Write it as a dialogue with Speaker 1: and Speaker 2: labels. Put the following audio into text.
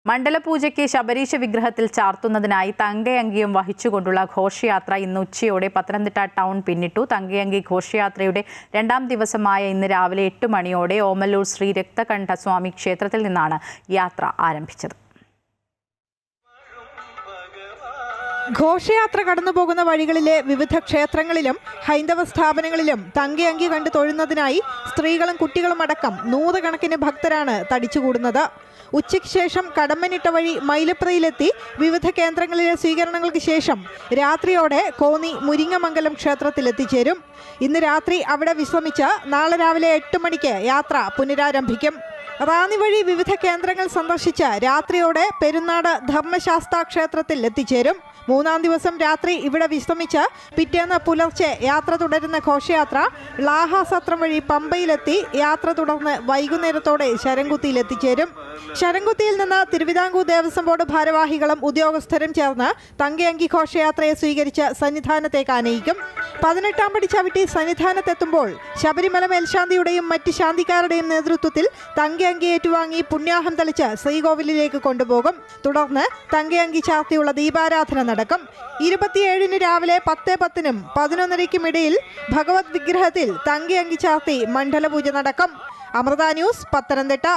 Speaker 1: മണ്ഡലപൂജയ്ക്ക് ശബരീശ വിഗ്രഹത്തിൽ ചാർത്തുന്നതിനായി തങ്കയങ്കിയും വഹിച്ചുകൊണ്ടുള്ള ഘോഷയാത്ര ഇന്ന് ഉച്ചയോടെ പത്തനംതിട്ട ടൗൺ പിന്നിട്ടു. തങ്കയങ്കി ഘോഷയാത്രയുടെ രണ്ടാം ദിവസമായ ഇന്ന് രാവിലെ 8 മണിയോടെ ഓമല്ലൂർ ശ്രീ രക്തകണ്ഠസ്വാമി ക്ഷേത്രത്തിൽ നിന്നാണ് യാത്ര ആരംഭിച്ചത്.
Speaker 2: ഘോഷയാത്ര കടന്നുപോകുന്ന വഴികളിലെ വിവിധ ക്ഷേത്രങ്ങളിലും ഹൈന്ദവ സ്ഥാപനങ്ങളിലും തങ്കയങ്കി കണ്ട് തൊഴുന്നതിനായി സ്ത്രീകളും കുട്ടികളും അടക്കം നൂറുകണക്കിന് ഭക്തരാണ് തടിച്ചുകൂടുന്നത്. ഉച്ചയ്ക്ക് ശേഷം കടമ്മനിട്ട വഴി മൈലപ്രയിലെത്തി വിവിധ കേന്ദ്രങ്ങളിലെ സ്വീകരണങ്ങൾക്ക് ശേഷം രാത്രിയോടെ കോന്നി മുരിങ്ങമംഗലം ക്ഷേത്രത്തിൽ എത്തിച്ചേരും. ഇന്ന് രാത്രി അവിടെ വിശ്രമിച്ച് നാളെ രാവിലെ 8 മണിക്ക് യാത്ര പുനരാരംഭിക്കും. റാന്നി വഴി വിവിധ കേന്ദ്രങ്ങൾ സന്ദർശിച്ച് രാത്രിയോടെ പെരുന്നാട് ധർമ്മശാസ്താ ക്ഷേത്രത്തിൽ എത്തിച്ചേരും. 3-ാം ദിവസം രാത്രി ഇവിടെ വിശ്രമിച്ച് പിറ്റേന്ന് പുലർച്ചെ യാത്ര തുടരുന്ന ഘോഷയാത്ര ലാഹാസത്രം വഴി പമ്പയിലെത്തി യാത്ര തുടർന്ന് വൈകുന്നേരത്തോടെ ശരംകുത്തിയിൽ എത്തിച്ചേരും. ശരംകുത്തിയിൽ നിന്ന് തിരുവിതാംകൂർ ദേവസ്വം ബോർഡ് ഭാരവാഹികളും ഉദ്യോഗസ്ഥരും ചേർന്ന് തങ്കയങ്കി ഘോഷയാത്രയെ സ്വീകരിച്ച് സന്നിധാനത്തേക്ക് ആനയിക്കും. 18-ാം പടി ചവിട്ടി സന്നിധാനത്തെത്തുമ്പോൾ ശബരിമല മേൽശാന്തിയുടെയും മറ്റ് ശാന്തിക്കാരുടെയും നേതൃത്വത്തിൽ തങ്കയങ്കി ഏറ്റുവാങ്ങി പുണ്യാഹം തളിച്ച് ശ്രീകോവിലിലേക്ക് കൊണ്ടുപോകും. തുടർന്ന് തങ്കയങ്കി ചാർത്തിയുള്ള ദീപാരാധന നടക്കും. 27-ന് രാവിലെ 10:10-നും 11:30-ക്കും ഇടയിൽ ഭഗവത് വിഗ്രഹത്തിൽ തങ്കയങ്കി ചാർത്തി മണ്ഡലപൂജ നടക്കും. അമൃത ന്യൂസ്, പത്തനംതിട്ട.